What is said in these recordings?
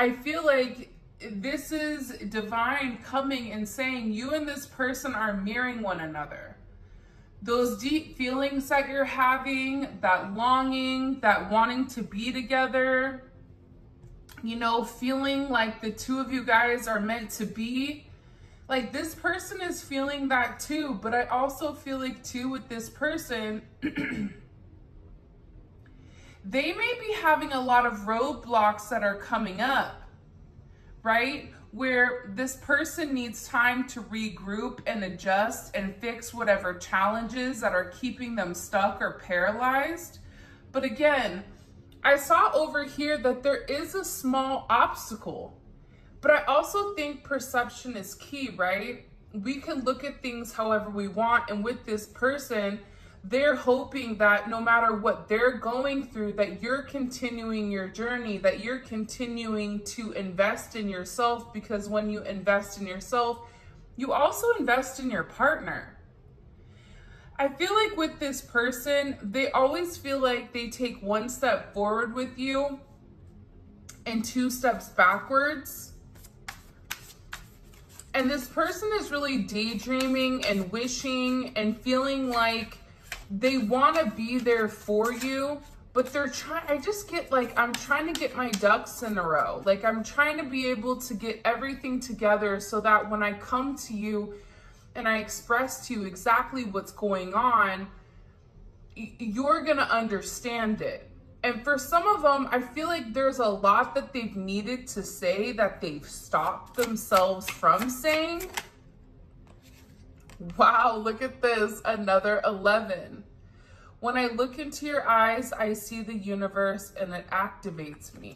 I feel like this is divine coming and saying you and this person are mirroring one another. Those deep feelings that you're having, that longing, that wanting to be together, you know, feeling like the two of you guys are meant to be. Like, this person is feeling that too, but I also feel like too with this person, they may be having a lot of roadblocks that are coming up, right? Where this person needs time to regroup and adjust and fix whatever challenges that are keeping them stuck or paralyzed. But again, I saw over here that there is a small obstacle, but I also think perception is key, right? We can look at things however we want, and with this person, they're hoping that no matter what they're going through, that you're continuing your journey, that you're continuing to invest in yourself, because when you invest in yourself, you also invest in your partner. I feel like with this person, they always feel like they take one step forward with you and 2 steps backwards. And this person is really daydreaming and wishing and feeling like they want to be there for you, but they're trying, I just get like, I'm trying to get my ducks in a row. Like, I'm trying to be able to get everything together so that when I come to you and I express to you exactly what's going on, you're going to understand it. And for some of them, I feel like there's a lot that they've needed to say that they've stopped themselves from saying. Wow, look at this, another 11. When I look into your eyes, I see the universe and it activates me.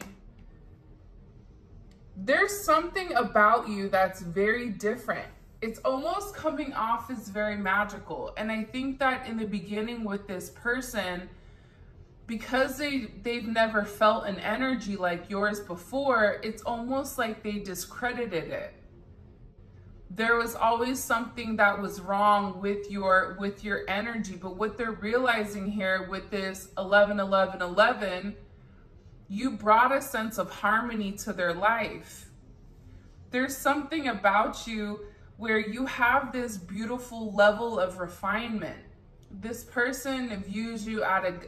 There's something about you that's very different. It's almost coming off as very magical. And I think that in the beginning with this person, because they've never felt an energy like yours before, it's almost like they discredited it. There was always something that was wrong with your energy. But what they're realizing here with this 11, 11, 11, you brought a sense of harmony to their life. There's something about you where you have this beautiful level of refinement. This person views you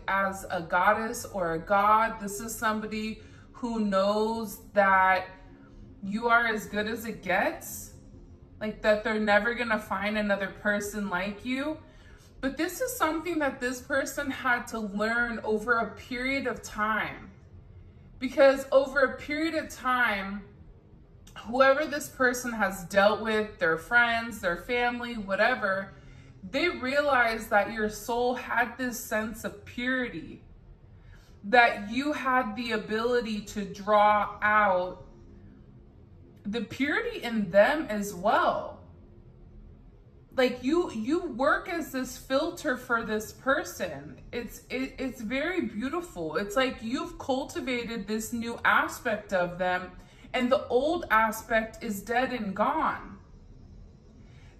as a goddess or a god. This is somebody who knows that you are as good as it gets, like that they're never gonna find another person like you. But this is something that this person had to learn over a period of time, because over a period of time, whoever this person has dealt with, their friends, their family, whatever, they realized that your soul had this sense of purity, that you had the ability to draw out the purity in them as well. Like you work as this filter for this person. It's very beautiful. It's like you've cultivated this new aspect of them, and the old aspect is dead and gone.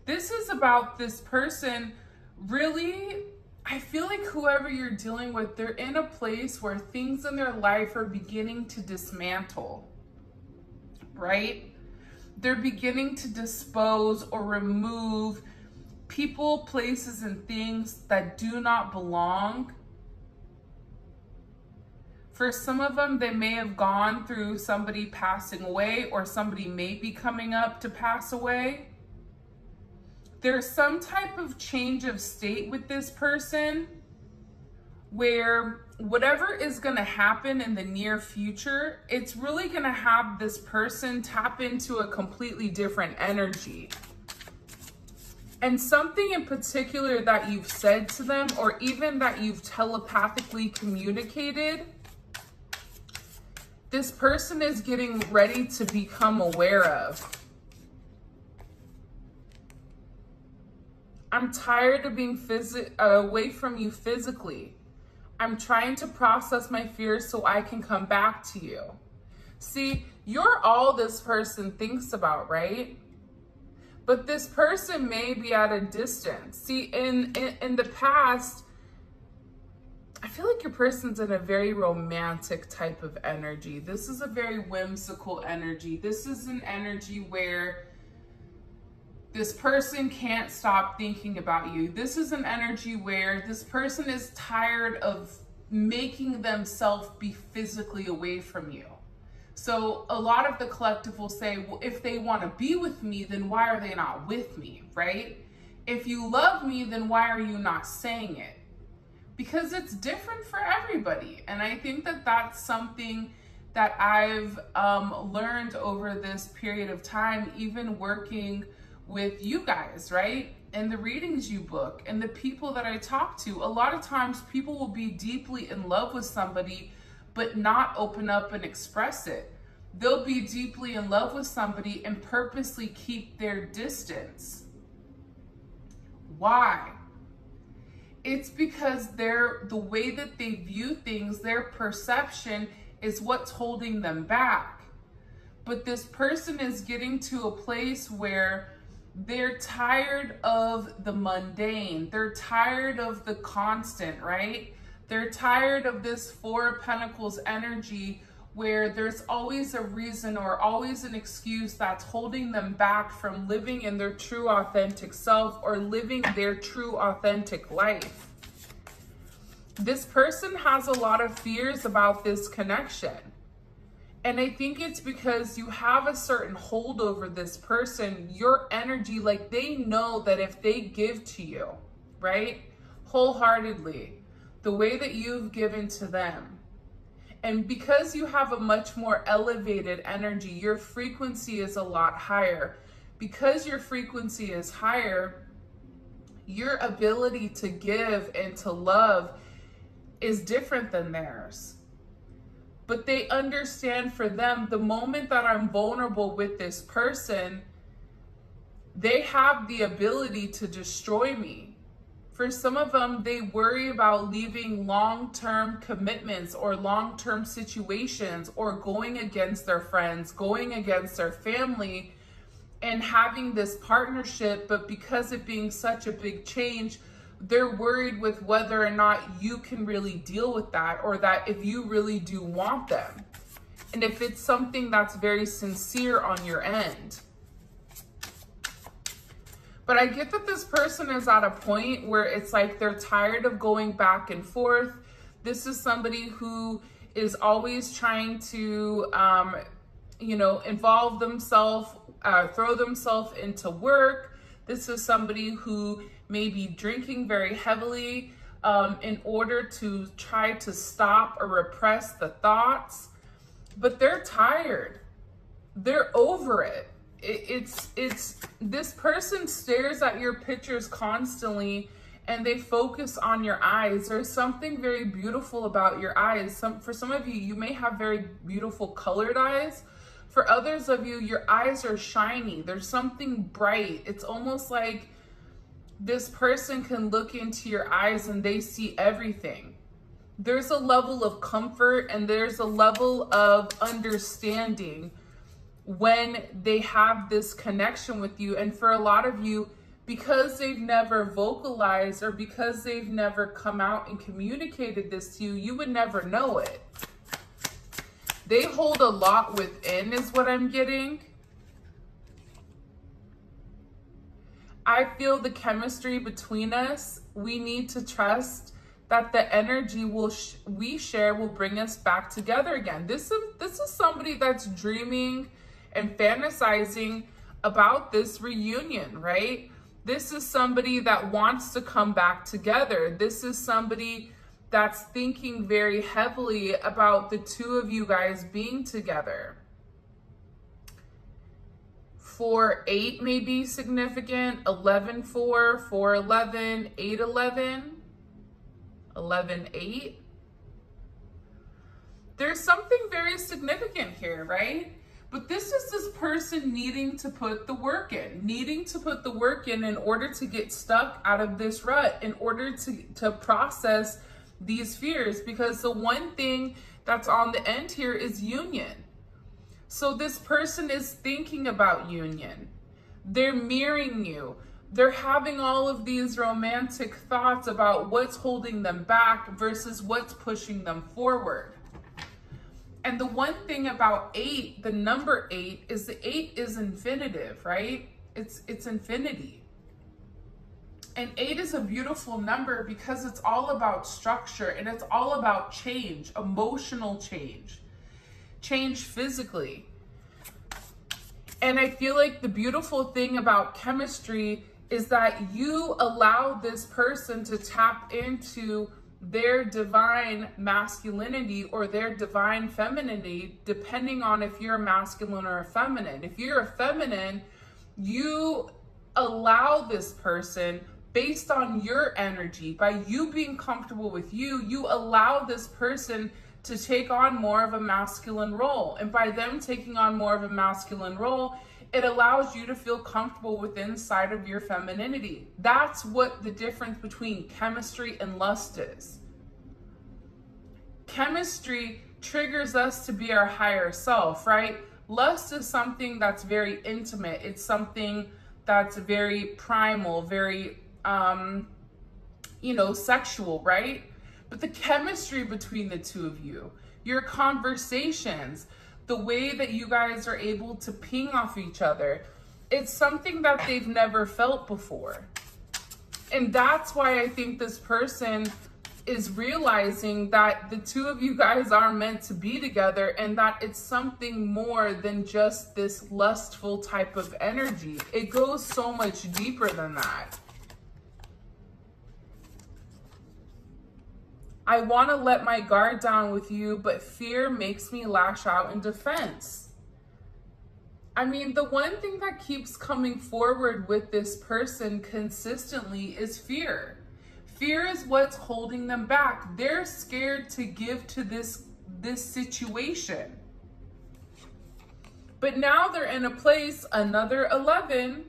This is about this person really, I feel like whoever you're dealing with, they're in a place where things in their life are beginning to dismantle, right? They're beginning to dispose or remove people, places, and things that do not belong. For some of them, they may have gone through somebody passing away, or somebody may be coming up to pass away. There's some type of change of state with this person where whatever is going to happen in the near future, it's really going to have this person tap into a completely different energy. And something in particular that you've said to them, or even that you've telepathically communicated, this person is getting ready to become aware of. I'm tired of being away from you physically. I'm trying to process my fears so I can come back to you. See, you're all this person thinks about, right? But this person may be at a distance. See, in the past, I feel like your person's in a very romantic type of energy. This is a very whimsical energy. This is an energy where this person can't stop thinking about you. This is an energy where this person is tired of making themselves be physically away from you. So a lot of the collective will say, well, if they want to be with me, then why are they not with me, right? If you love me, then why are you not saying it? Because it's different for everybody. And I think that that's something that I've learned over this period of time, even working with you guys, right? And the readings you book and the people that I talk to. A lot of times people will be deeply in love with somebody, but not open up and express it. They'll be deeply in love with somebody and purposely keep their distance. Why? It's because the way that they view things, their perception is what's holding them back. But this person is getting to a place where they're tired of the mundane. They're tired of the constant, right? They're tired of this Four of Pentacles energy where there's always a reason or always an excuse that's holding them back from living in their true authentic self or living their true authentic life. This person has a lot of fears about this connection. And I think it's because you have a certain hold over this person, your energy, like they know that if they give to you, right, wholeheartedly, the way that you've given to them, and because you have a much more elevated energy, your frequency is a lot higher. Because your frequency is higher, your ability to give and to love is different than theirs. But they understand, for them, the moment that I'm vulnerable with this person, they have the ability to destroy me. For some of them, they worry about leaving long-term commitments or long-term situations or going against their friends, going against their family, and having this partnership. But because it being such a big change, they're worried with whether or not you can really deal with that, or that if you really do want them, and if it's something that's very sincere on your end. But I get that this person is at a point where it's like they're tired of going back and forth. This is somebody who is always trying to, involve themselves, throw themselves into work. This is somebody who may be drinking very heavily in order to try to stop or repress the thoughts. But they're tired. They're over it. It's this person stares at your pictures constantly and they focus on your eyes. There's something very beautiful about your eyes. For some of you, you may have very beautiful colored eyes. For others of you, your eyes are shiny. There's something bright. It's almost like this person can look into your eyes and they see everything. There's a level of comfort and there's a level of understanding when they have this connection with you. And for a lot of you, because they've never vocalized or because they've never come out and communicated this to you, you would never know it. They hold a lot within, is what I'm getting. I feel the chemistry between us. We need to trust that the energy we share will bring us back together again. This is somebody that's dreaming and fantasizing about this reunion, right? This is somebody that wants to come back together. This is somebody that's thinking very heavily about the two of you guys being together. 4-8 may be significant, 11-4, 4-11, 8-11, 11-8. There's something very significant here, right? But this is this person needing to put the work in order to get stuck out of this rut, in order to process these fears. Because the one thing that's on the end here is union. So this person is thinking about union. They're mirroring you. They're having all of these romantic thoughts about what's holding them back versus what's pushing them forward. And the one thing about 8, the number 8, is the 8 is infinitive, right? It's infinity. And 8 is a beautiful number because it's all about structure and it's all about change, emotional change, change physically. And I feel like the beautiful thing about chemistry is that you allow this person to tap into their divine masculinity or their divine femininity, depending on if you're a masculine or a feminine. If you're a feminine, you allow this person, based on your energy, by you being comfortable with you, you allow this person to take on more of a masculine role. And by them taking on more of a masculine role, it allows you to feel comfortable with inside of your femininity. That's what the difference between chemistry and lust is. Chemistry triggers us to be our higher self, right? Lust is something that's very intimate. It's something that's very primal, very, sexual, right? But the chemistry between the two of you, your conversations, the way that you guys are able to ping off each other, it's something that they've never felt before. And that's why I think this person is realizing that the two of you guys are meant to be together and that it's something more than just this lustful type of energy. It goes so much deeper than that. I want to let my guard down with you, but fear makes me lash out in defense. I mean, the one thing that keeps coming forward with this person consistently is fear. Fear is what's holding them back. They're scared to give to this situation. But now they're in a place, another 11.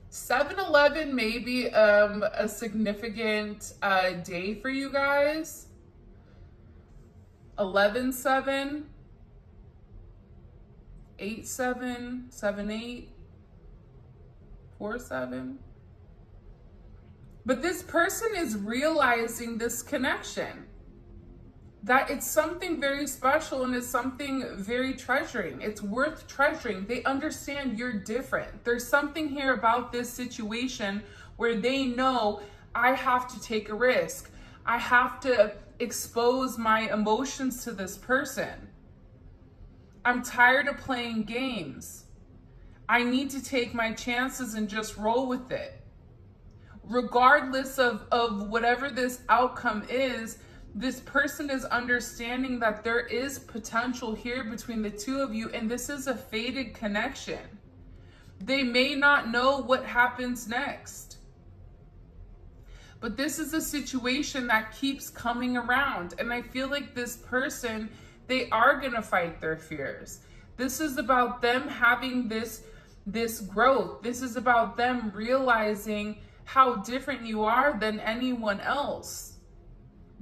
7-11 may be a significant day for you guys. 11-7, 8-7, 7-8, 4-7. But this person is realizing this connection, that it's something very special and it's something very treasuring. It's worth treasuring. They understand you're different. There's something here about this situation where they know I have to take a risk. I have to expose my emotions to this person. I'm tired of playing games. I need to take my chances and just roll with it. Regardless of whatever this outcome is, this person is understanding that there is potential here between the two of you, and this is a fated connection. They may not know what happens next, but this is a situation that keeps coming around, and I feel like this person, they are going to fight their fears. This is about them having this growth. This is about them realizing how different you are than anyone else.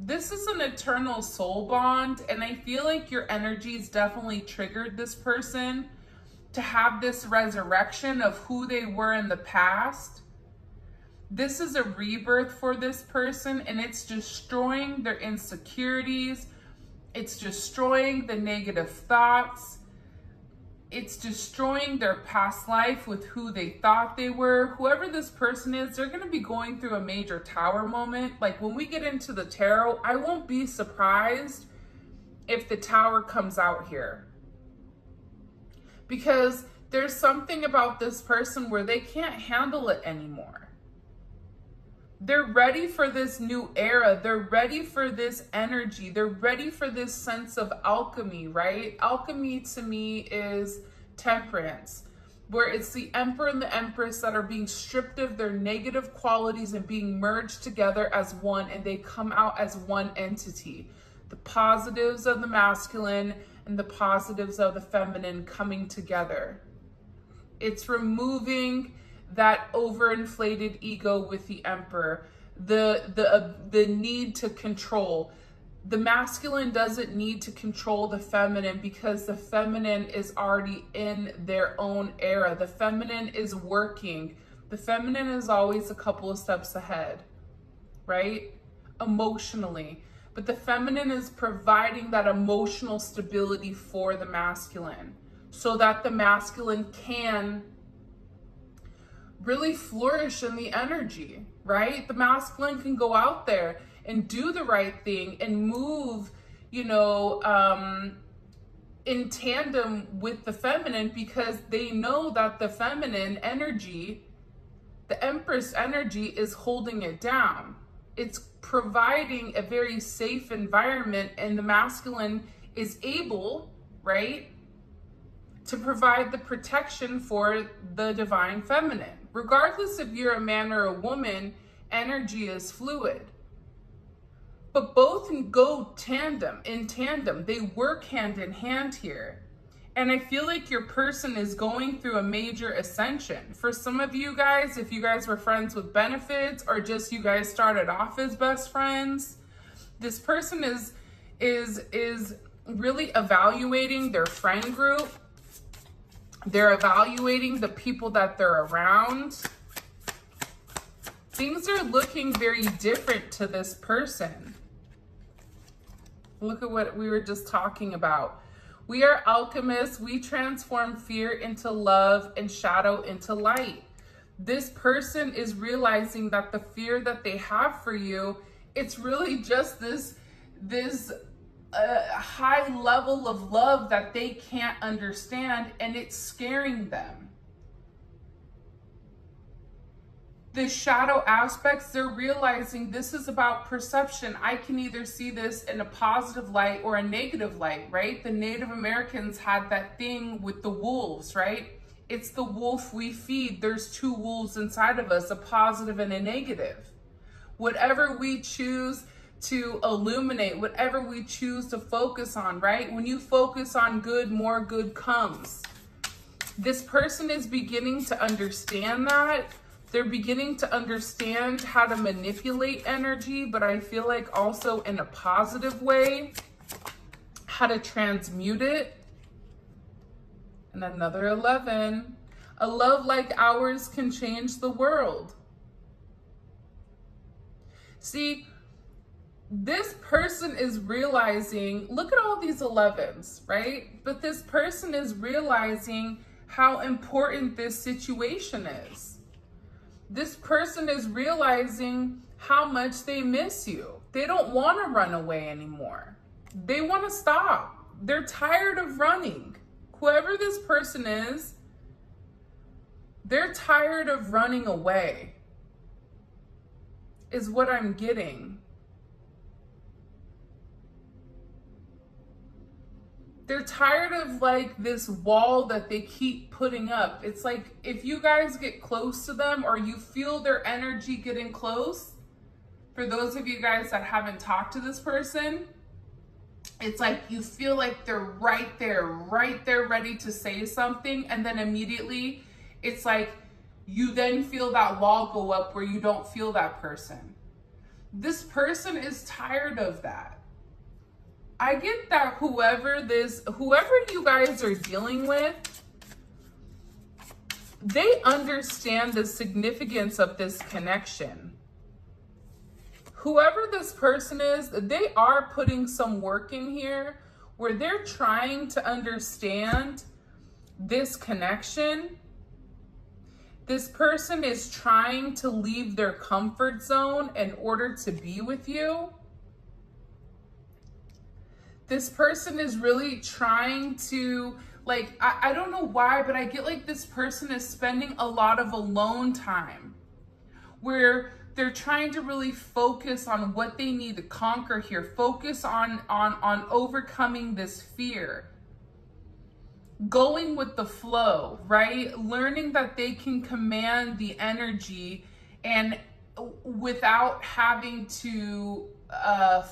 This is an eternal soul bond, and I feel like your energies definitely triggered this person to have this resurrection of who they were in the past. This is a rebirth for this person, and it's destroying their insecurities. It's destroying the negative thoughts. It's destroying their past life with who they thought they were. Whoever this person is, they're going to be going through a major tower moment. Like when we get into the tarot, I won't be surprised if the tower comes out here. Because there's something about this person where they can't handle it anymore. They're ready for this new era. They're ready for this energy. They're ready for this sense of alchemy, right? Alchemy to me is temperance, where it's the emperor and the empress that are being stripped of their negative qualities and being merged together as one, and they come out as one entity. The positives of the masculine and the positives of the feminine coming together. It's removing that overinflated ego with the emperor, the need to control. The masculine doesn't need to control the feminine because the feminine is already in their own era. The feminine is working The feminine is always a couple of steps ahead, right? Emotionally. But the feminine is providing that emotional stability for the masculine so that the masculine can really flourish in the energy, right? The masculine can go out there and do the right thing and move, you know, in tandem with the feminine, because they know that the feminine energy, the Empress energy, is holding it down. It's providing a very safe environment, and the masculine is able, right, to provide the protection for the divine feminine. Regardless if you're a man or a woman, energy is fluid. But both can go in tandem. They work hand in hand here. And I feel like your person is going through a major ascension. For some of you guys, if you guys were friends with benefits, or just you guys started off as best friends, this person is really evaluating their friend group. They're evaluating the people that they're around. Things are looking very different to this person. Look at what we were just talking about. We are alchemists. We transform fear into love and shadow into light. This person is realizing that the fear that they have for you, it's really just this high level of love that they can't understand, and it's scaring them. The shadow aspects, they're realizing this is about perception. I can either see this in a positive light or a negative light, right? The Native Americans had that thing with the wolves, right? It's the wolf we feed. There's two wolves inside of us, a positive and a negative. Whatever we choose to illuminate, whatever we choose to focus on, right? When you focus on good, more good comes. This person is beginning to understand that. They're beginning to understand how to manipulate energy, but I feel like also in a positive way, how to transmute it. And another 11. A love like ours can change the world. See, this person is realizing, look at all these 11s, right? But this person is realizing how important this situation is. This person is realizing how much they miss you. They don't want to run away anymore. They want to stop. They're tired of running. Whoever this person is, they're tired of running away, is what I'm getting. They're tired of like this wall that they keep putting up. It's like if you guys get close to them or you feel their energy getting close, for those of you guys that haven't talked to this person, it's like you feel like they're right there, ready to say something. And then immediately it's like you then feel that wall go up where you don't feel that person. This person is tired of that. I get that whoever you guys are dealing with, they understand the significance of this connection. Whoever this person is, they are putting some work in here where they're trying to understand this connection. This person is trying to leave their comfort zone in order to be with you. This person is really trying to, like, I don't know why, but I get like this person is spending a lot of alone time where they're trying to really focus on what they need to conquer here. Focus on overcoming this fear. Going with the flow, right? Learning that they can command the energy and without having to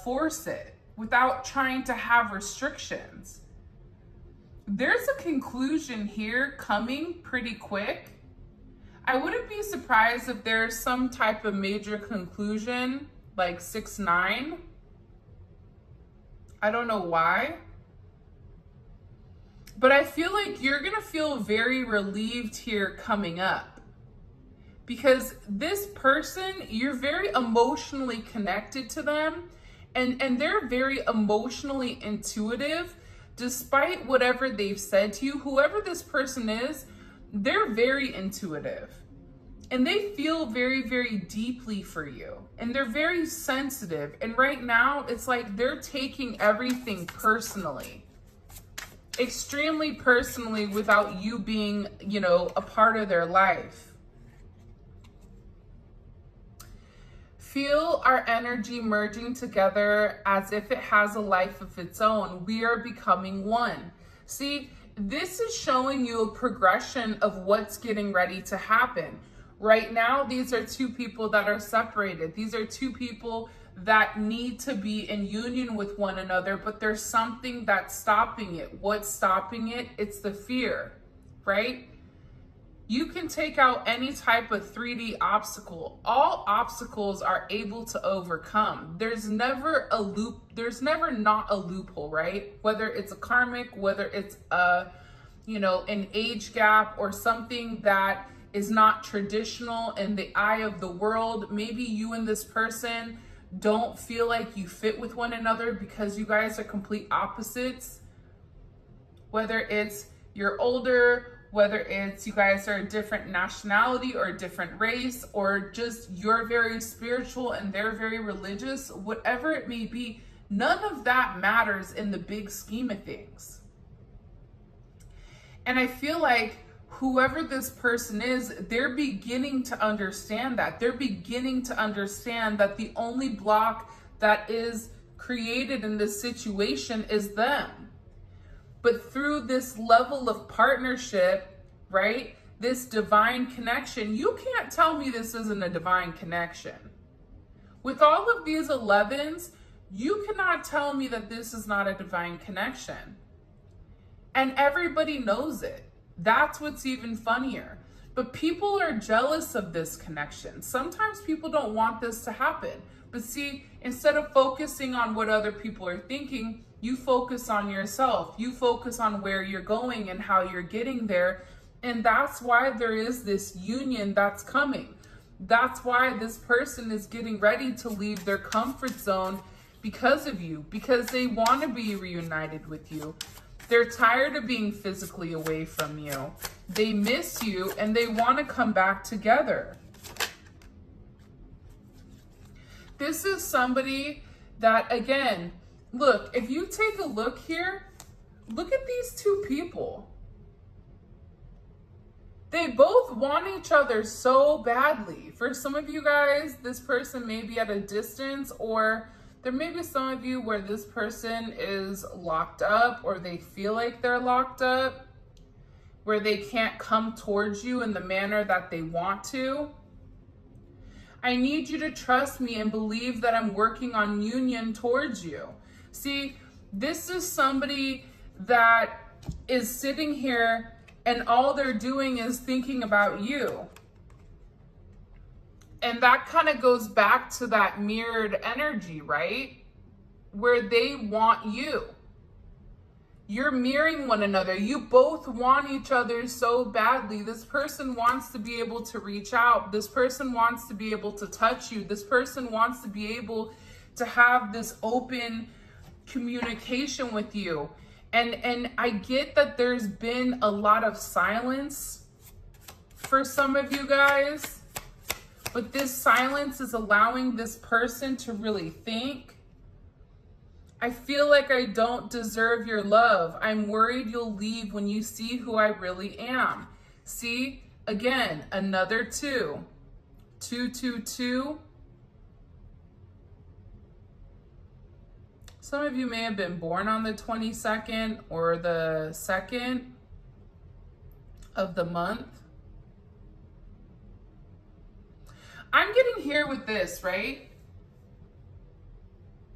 force it. Without trying to have restrictions. There's a conclusion here coming pretty quick. I wouldn't be surprised if there's some type of major conclusion, like 6-9. I don't know why. But I feel like you're gonna feel very relieved here coming up. because this person, you're very emotionally connected to them, and they're very emotionally intuitive. Despite whatever they've said to you, whoever this person is, they're very intuitive. And they feel very, very deeply for you. And they're very sensitive. And right now, it's like they're taking everything personally. Extremely personally, without you being, you know, a part of their life. Feel our energy merging together as if it has a life of its own. We are becoming one. See, this is showing you a progression of what's getting ready to happen. Right now, these are two people that are separated. These are two people that need to be in union with one another, but there's something that's stopping it. What's stopping it? It's the fear, right? You can take out any type of 3D obstacle. All obstacles are able to overcome. There's never a loop. There's never not a loophole, right? Whether it's a karmic, whether it's a, you know, an age gap or something that is not traditional in the eye of the world. Maybe you and this person don't feel like you fit with one another because you guys are complete opposites. Whether it's you're older, whether it's you guys are a different nationality or a different race, or just you're very spiritual and they're very religious, whatever it may be, none of that matters in the big scheme of things. And I feel like whoever this person is, they're beginning to understand that. They're beginning to understand that the only block that is created in this situation is them. But through this level of partnership, right, this divine connection, you can't tell me this isn't a divine connection. With all of these 11s, you cannot tell me that this is not a divine connection. And everybody knows it. That's what's even funnier. But people are jealous of this connection. Sometimes people don't want this to happen. But see, instead of focusing on what other people are thinking, you focus on yourself. You focus on where you're going and how you're getting there. And that's why there is this union that's coming. That's why this person is getting ready to leave their comfort zone because of you, because they want to be reunited with you. They're tired of being physically away from you. They miss you and they want to come back together. This is somebody that, again, look, if you take a look here, look at these two people. They both want each other so badly. For some of you guys, this person may be at a distance, or there may be some of you where this person is locked up, or they feel like they're locked up, where they can't come towards you in the manner that they want to. I need you to trust me and believe that I'm working on union towards you. See, this is somebody that is sitting here and all they're doing is thinking about you. And that kind of goes back to that mirrored energy, right? Where they want you. You're mirroring one another. You both want each other so badly. This person wants to be able to reach out. This person wants to be able to touch you. This person wants to be able to have this open communication with you. And I get that there's been a lot of silence for some of you guys, but this silence is allowing this person to really think. I feel like I don't deserve your love. I'm worried you'll leave when you see who I really am. See, again, another 2. 2, 2, 2. Some of you may have been born on the 22nd or the 2nd of the month. I'm getting here with this, right?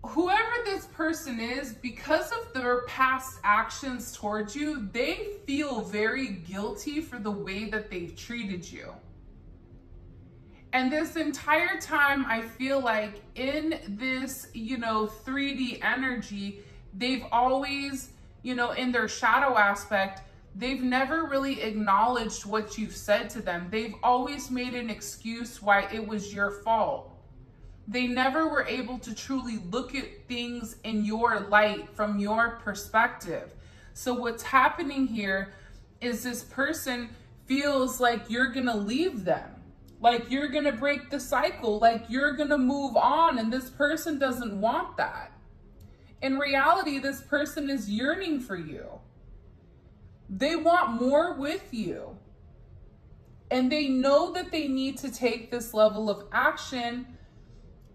Whoever this person is, because of their past actions towards you, they feel very guilty for the way that they've treated you. And this entire time, I feel like in this, 3D energy, they've always, in their shadow aspect, they've never really acknowledged what you've said to them. They've always made an excuse why it was your fault. They never were able to truly look at things in your light from your perspective. So what's happening here is this person feels like you're gonna leave them, like you're gonna break the cycle, like you're gonna move on, and this person doesn't want that. In reality, this person is yearning for you. They want more with you. And they know that they need to take this level of action,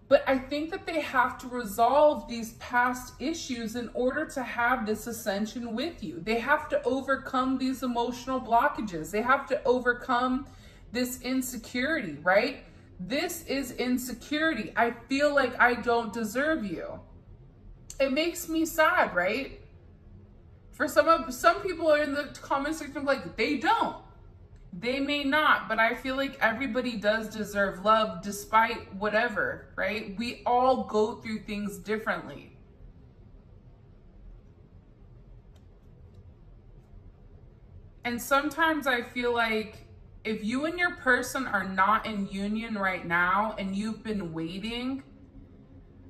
but I think that they have to resolve these past issues in order to have this ascension with you. They have to overcome these emotional blockages. They have to overcome this insecurity, right? This is insecurity. I feel like I don't deserve you. It makes me sad, right? For some people are in the comment section like, they don't. They may not, but I feel like everybody does deserve love despite whatever, right? We all go through things differently. And sometimes I feel like if you and your person are not in union right now and you've been waiting,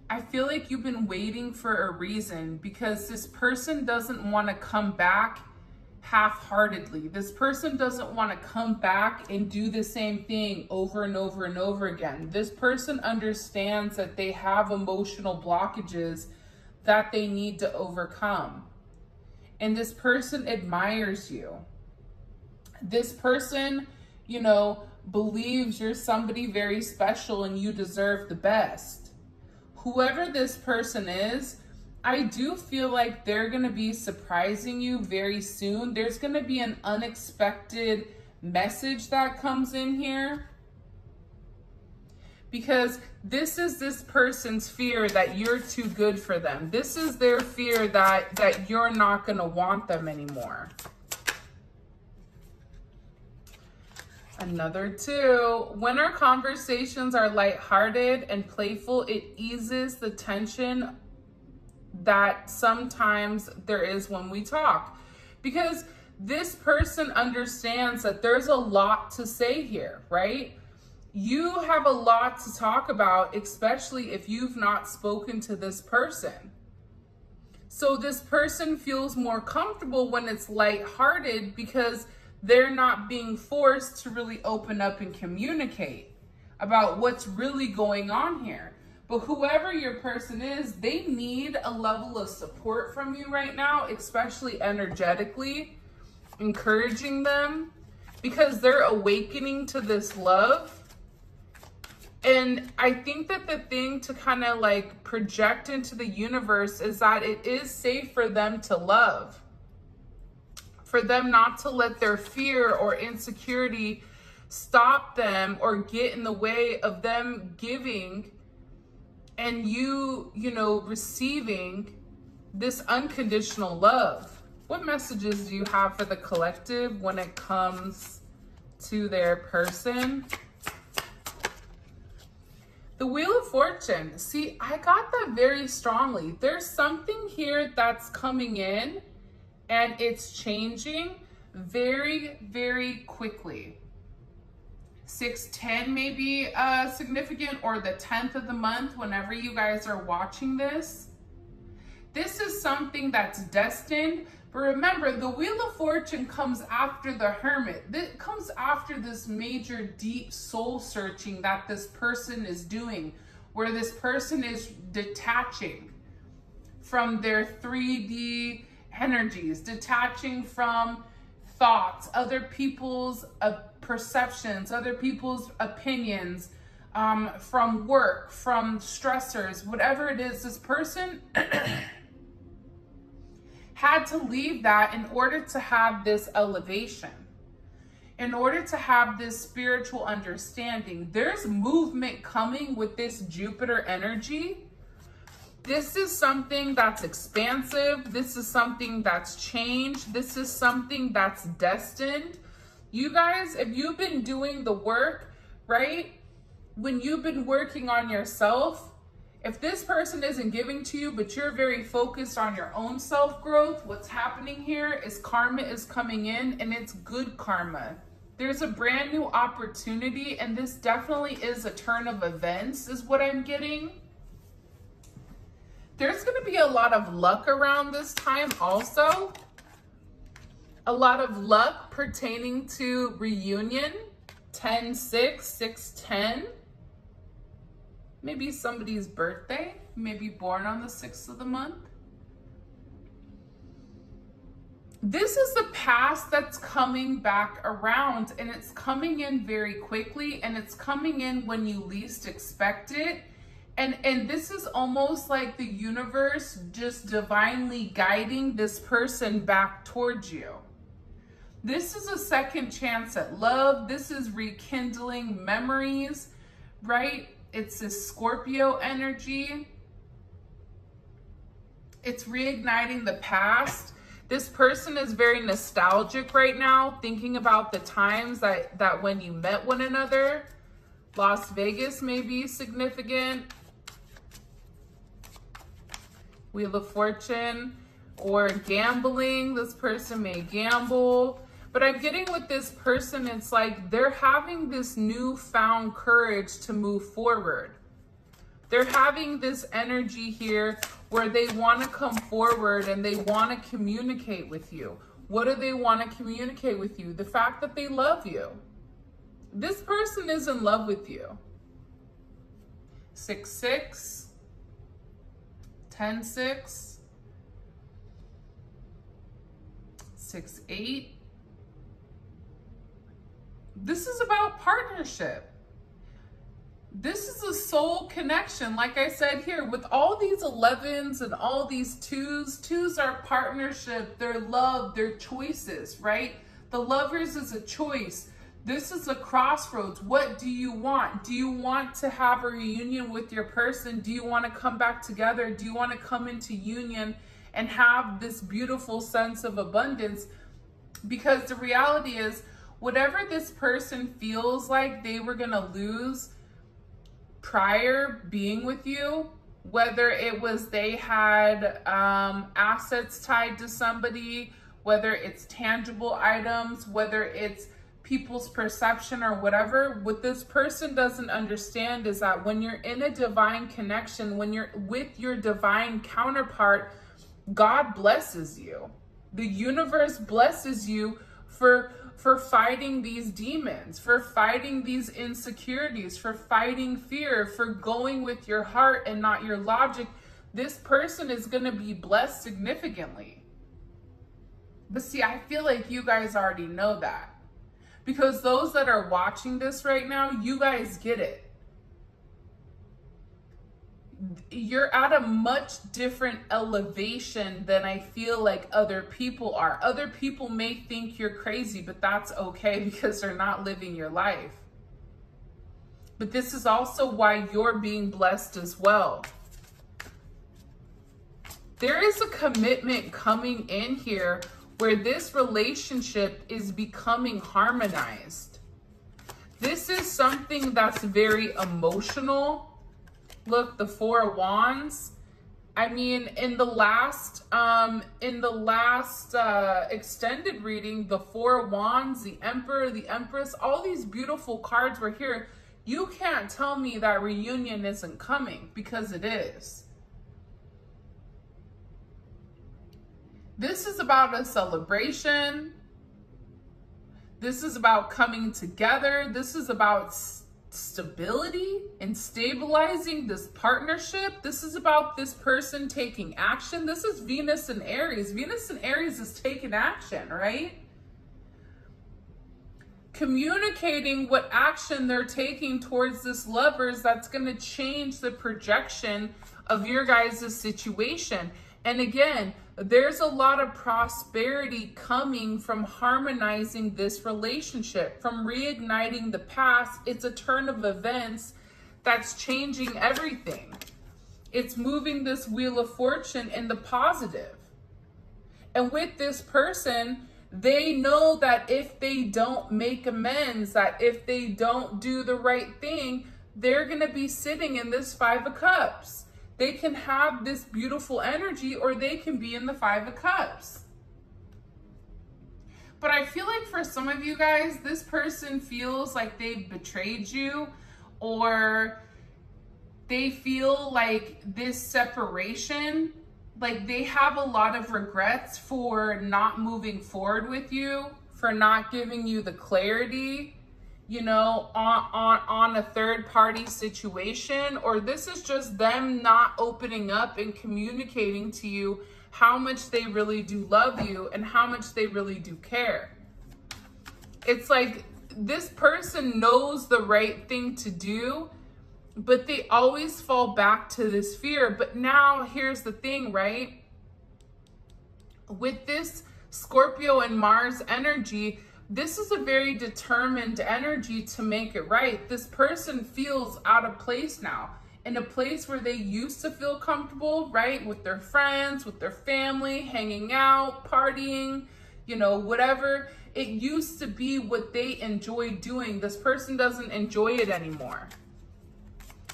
I feel like you've been waiting for a reason, because this person doesn't want to come back half-heartedly. This person doesn't want to come back and do the same thing over and over and over again. This person understands that they have emotional blockages that they need to overcome. And this person admires you. This person, you know, believes you're somebody very special and you deserve the best. Whoever this person is, I do feel like they're going to be surprising you very soon. There's going to be an unexpected message that comes in here, because this is this person's fear that you're too good for them. This is their fear that you're not going to want them anymore. Another 2. When our conversations are lighthearted and playful, it eases the tension that sometimes there is when we talk, because this person understands that there's a lot to say here, right? You have a lot to talk about, especially if you've not spoken to this person. So this person feels more comfortable when it's lighthearted, because they're not being forced to really open up and communicate about what's really going on here. But whoever your person is, they need a level of support from you right now, especially energetically, encouraging them, because they're awakening to this love. And I think that the thing to kind of like project into the universe is that it is safe for them to love, for them not to let their fear or insecurity stop them or get in the way of them giving and you know, receiving this unconditional love. What messages do you have for the collective when it comes to their person? The Wheel of Fortune. See, I got that very strongly. There's something here that's coming in and it's changing very, very quickly. 6/10 may be significant, or the 10th of the month, whenever you guys are watching this. This is something that's destined. But remember, the Wheel of Fortune comes after the Hermit. It comes after this major deep soul searching that this person is doing, where this person is detaching from their 3D energies, detaching from thoughts, other people's perceptions, other people's opinions, from work, from stressors, whatever it is. This person had to leave that in order to have this elevation, in order to have this spiritual understanding. There's movement coming with this Jupiter energy. This is something that's expansive. This is something that's changed. This is something that's destined. You guys, if you've been doing the work, right? When you've been working on yourself, If this person isn't giving to you, but you're very focused on your own self-growth, what's happening here is karma is coming in, and it's good karma. There's a brand new opportunity, and this definitely is a turn of events, is what I'm getting. There's going to be a lot of luck around this time also. A lot of luck pertaining to reunion, 10-6, 6-10. Maybe somebody's birthday, maybe born on the 6th of the month. This is the past that's coming back around, and it's coming in very quickly, and it's coming in when you least expect it. And this is almost like the universe just divinely guiding this person back towards you. This is a second chance at love. This is rekindling memories, right? It's this Scorpio energy. It's reigniting the past. This person is very nostalgic right now, thinking about the times that when you met one another. Las Vegas may be significant. Wheel of Fortune, or gambling. This person may gamble. But I'm getting with this person, it's like they're having this newfound courage to move forward. They're having this energy here where they want to come forward and they want to communicate with you. What do they want to communicate with you? The fact that they love you. This person is in love with you. 6-6, 10-6, 6-8. This is about partnership. This is a soul connection. Like I said here, with all these 11s and all these 2s, 2s are partnership, they're love, they're choices, right? The Lovers is a choice. This is a crossroads. What do you want? Do you want to have a reunion with your person? Do you want to come back together? Do you want to come into union and have this beautiful sense of abundance? Because the reality is, whatever this person feels like they were going to lose prior being with you, whether it was they had assets tied to somebody, whether it's tangible items, whether it's people's perception or whatever, what this person doesn't understand is that when you're in a divine connection, when you're with your divine counterpart, God blesses you. The universe blesses you for fighting these demons, for fighting these insecurities, for fighting fear, for going with your heart and not your logic. This person is going to be blessed significantly. But see, I feel like you guys already know that. Because those that are watching this right now, you guys get it. You're at a much different elevation than I feel like other people are. Other people may think you're crazy, but that's okay because they're not living your life. But this is also why you're being blessed as well. There is a commitment coming in here where this relationship is becoming harmonized. This is something that's very emotional. Look, the Four of Wands. I mean, in the last extended reading, the Four of Wands, the Emperor, the Empress, all these beautiful cards were here. You can't tell me that reunion isn't coming, because it is. This is about a celebration. This is about coming together. This is about stability and stabilizing this partnership. This is about this person taking action. This is Venus and Aries. Venus and Aries is taking action, right? Communicating what action they're taking towards this lovers that's going to change the projection of your guys' situation. And again, there's a lot of prosperity coming from harmonizing this relationship, from reigniting the past. It's a turn of events that's changing everything. It's moving this Wheel of Fortune in the positive. And with this person, they know that if they don't make amends, that if they don't do the right thing, they're going to be sitting in this Five of Cups. They can have this beautiful energy, or they can be in the Five of Cups. But I feel like for some of you guys, this person feels like they've betrayed you, or they feel like this separation, like they have a lot of regrets for not moving forward with you, for not giving you the clarity, you know, on a third party situation, or this is just them not opening up and communicating to you how much they really do love you and how much they really do care. It's like this person knows the right thing to do, but they always fall back to this fear. But now here's the thing, right? With this Scorpio and Mars energy, this is a very determined energy to make it right. This person feels out of place now, in a place where they used to feel comfortable, right? With their friends, with their family, hanging out, partying, you know, whatever. It used to be what they enjoyed doing. This person doesn't enjoy it anymore.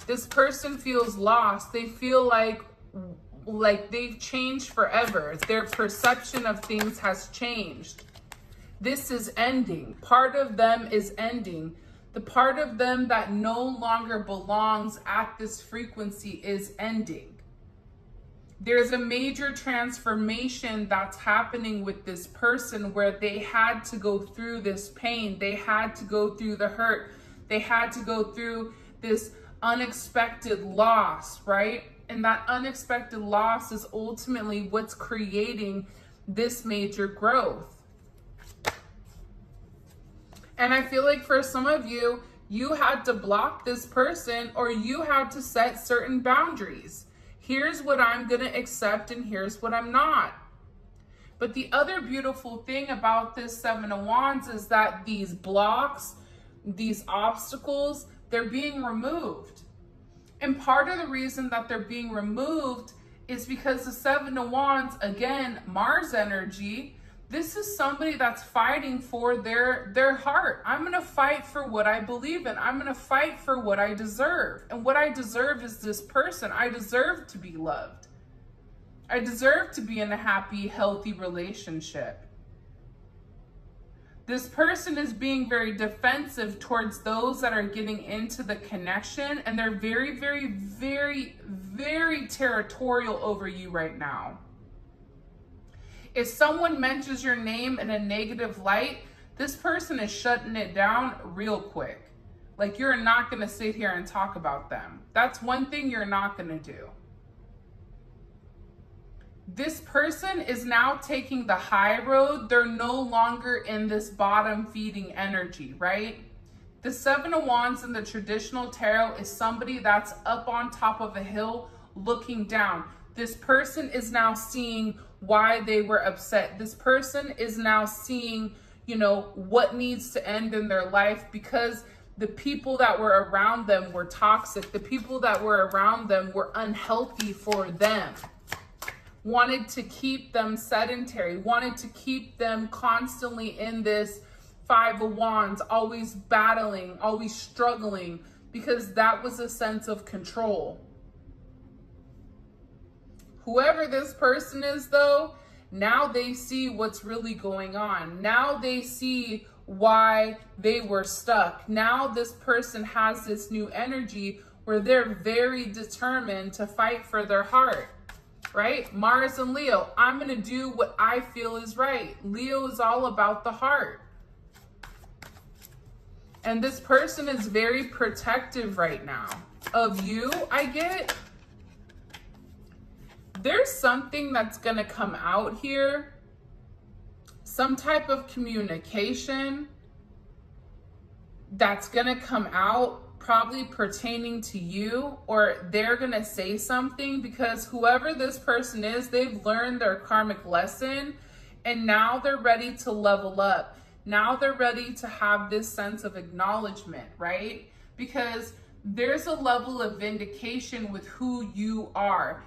This person feels lost. They feel like they've changed forever. Their perception of things has changed. This is ending. Part of them is ending. The part of them that no longer belongs at this frequency is ending. There's a major transformation that's happening with this person where they had to go through this pain. They had to go through the hurt. They had to go through this unexpected loss, right? And that unexpected loss is ultimately what's creating this major growth. And I feel like for some of you, you had to block this person, or you had to set certain boundaries. Here's what I'm going to accept and here's what I'm not. But the other beautiful thing about this Seven of Wands is that these blocks, these obstacles, they're being removed. And part of the reason that they're being removed is because the Seven of Wands, again, Mars energy, this is somebody that's fighting for their heart. I'm going to fight for what I believe in. I'm going to fight for what I deserve. And what I deserve is this person. I deserve to be loved. I deserve to be in a happy, healthy relationship. This person is being very defensive towards those that are getting into the connection, and they're very, very, very, very territorial over you right now. If someone mentions your name in a negative light, this person is shutting it down real quick. Like, you're not going to sit here and talk about them. That's one thing you're not going to do. This person is now taking the high road. They're no longer in this bottom feeding energy, right? The Seven of Wands in the traditional tarot is somebody that's up on top of a hill looking down. This person is now seeing why they were upset. This person is now seeing, you know, what needs to end in their life, because the people that were around them were toxic. The people that were around them were unhealthy for them. Wanted to keep them sedentary, wanted to keep them constantly in this Five of Wands, always battling, always struggling, because that was a sense of control. Whoever this person is, though, now they see what's really going on. Now they see why they were stuck. Now this person has this new energy where they're very determined to fight for their heart, right? Mars and Leo, I'm going to do what I feel is right. Leo is all about the heart. And this person is very protective right now of you, I get. There's something that's going to come out here, some type of communication that's going to come out, probably pertaining to you, or they're going to say something, because whoever this person is, they've learned their karmic lesson, and now they're ready to level up. Now they're ready to have this sense of acknowledgement, right? Because there's a level of vindication with who you are.